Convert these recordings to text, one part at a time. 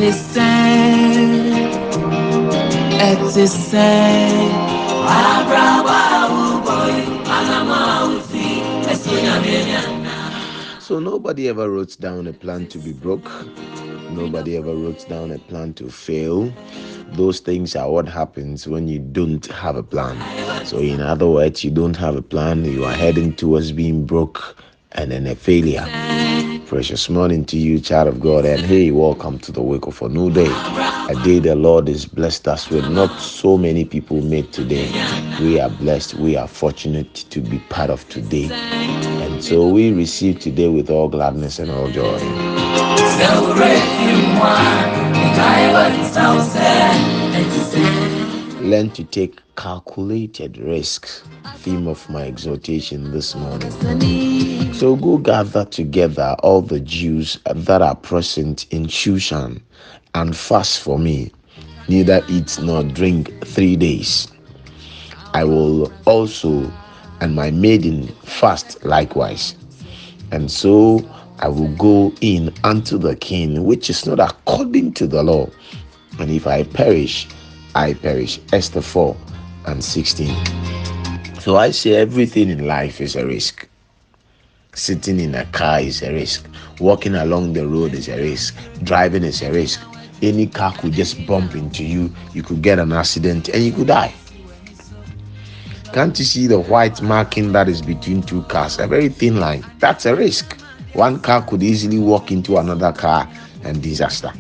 So nobody ever wrote down a plan to be broke. Nobody ever wrote down a plan to fail. Those things are what happens when you don't have a plan. So in other words, you don't have a plan, you are heading towards being broke and then a failure. Precious morning to you, child of God, and hey, welcome to the wake of a new day. A day the Lord has blessed us with. Not so many people made today. We are blessed, we are fortunate to be part of today. And so we receive today with all gladness and all joy. Learn to take calculated risks. Theme of my exhortation this morning. So go gather together all the Jews that are present in Shushan and fast for me, neither eat nor drink 3 days. I will also and my maiden fast likewise. And so I will go in unto the king, which is not according to the law. And if I perish, I perish. Esther 4:16. So I say everything in life is a risk. Sitting in a car is a risk. Walking along the road is a risk. Driving is a risk. Any car could just bump into you. You could get an accident and you could die. Can't you see the white marking that is between two cars? A very thin line. That's a risk. One car could easily walk into another car and disaster.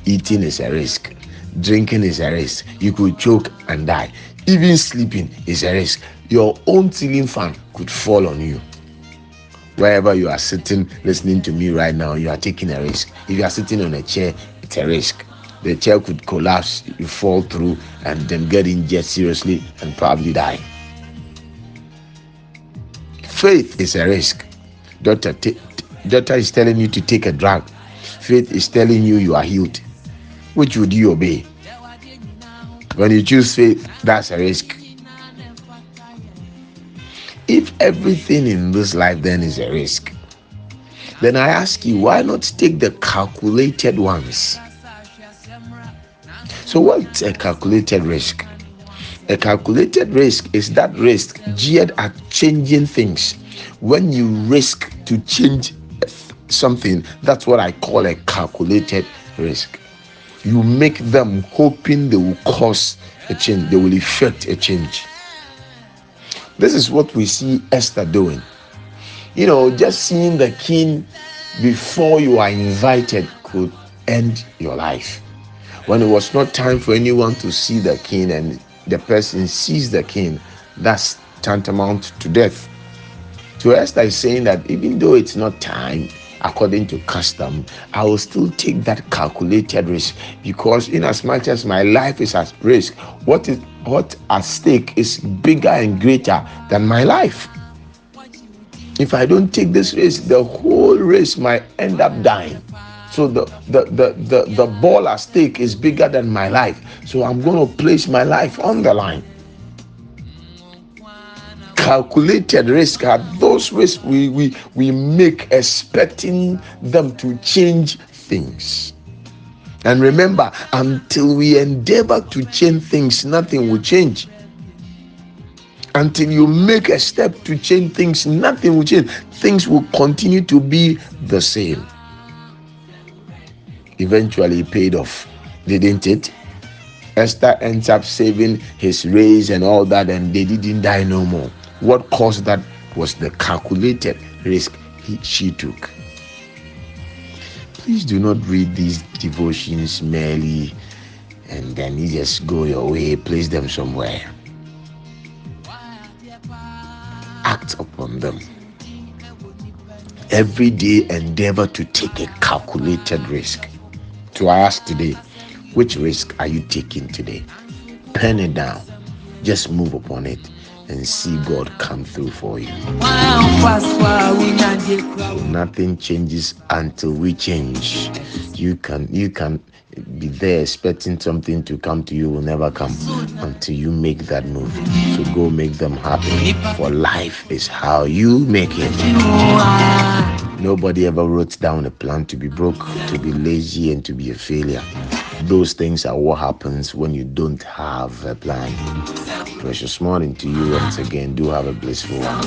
Eating is a risk. Drinking is a risk. You could choke and die. Even sleeping is a risk. Your own ceiling fan could fall on you. Wherever you are sitting, listening to me right now, you are taking a risk. If you are sitting on a chair, it's a risk. The chair could collapse, you fall through, and then get injured seriously and probably die. Faith is a risk. Doctor is telling you to take a drug. Faith is telling you are healed. Which would you obey? When you choose faith, that's a risk. If everything in this life then is a risk, then I ask you, why not take the calculated ones? So what's a calculated risk? A calculated risk is that risk geared at changing things. When you risk to change something, that's what I call a calculated risk. You make them hoping they will cause a change, they will effect a change. This is what we see Esther doing. Just seeing the king before you are invited could end your life. When it was not time for anyone to see the king and the person sees the king, that's tantamount to death. So Esther is saying that even though it's not time, according to custom, I will still take that calculated risk, because in as much as my life is at risk, what at stake is bigger and greater than my life. If I don't take this risk, the whole race might end up dying. So the ball at stake is bigger than my life. So I'm going to place my life on the line. Calculated risk are those risks we make expecting them to change things. And remember, until we endeavor to change things, nothing will change. Until you make a step to change things, nothing will change. Things will continue to be the same. Eventually it paid off, didn't it? Esther ends up saving his race and all that, and they didn't die no more. What caused that was the calculated risk she took. Please do not read these devotions merely and then you just go your way, place them somewhere. Act upon them. Every day endeavor to take a calculated risk. So I ask today, which risk are you taking today? Pen it down. Just move upon it and see God come through for you. Nothing changes until we change. You can be there expecting something to come to you, will never come until you make that move. So go make them happen, for life is how you make it. Nobody ever wrote down a plan to be broke, to be lazy, and to be a failure. Those things are what happens when you don't have a plan. Precious morning to you once again. Do have a blissful one.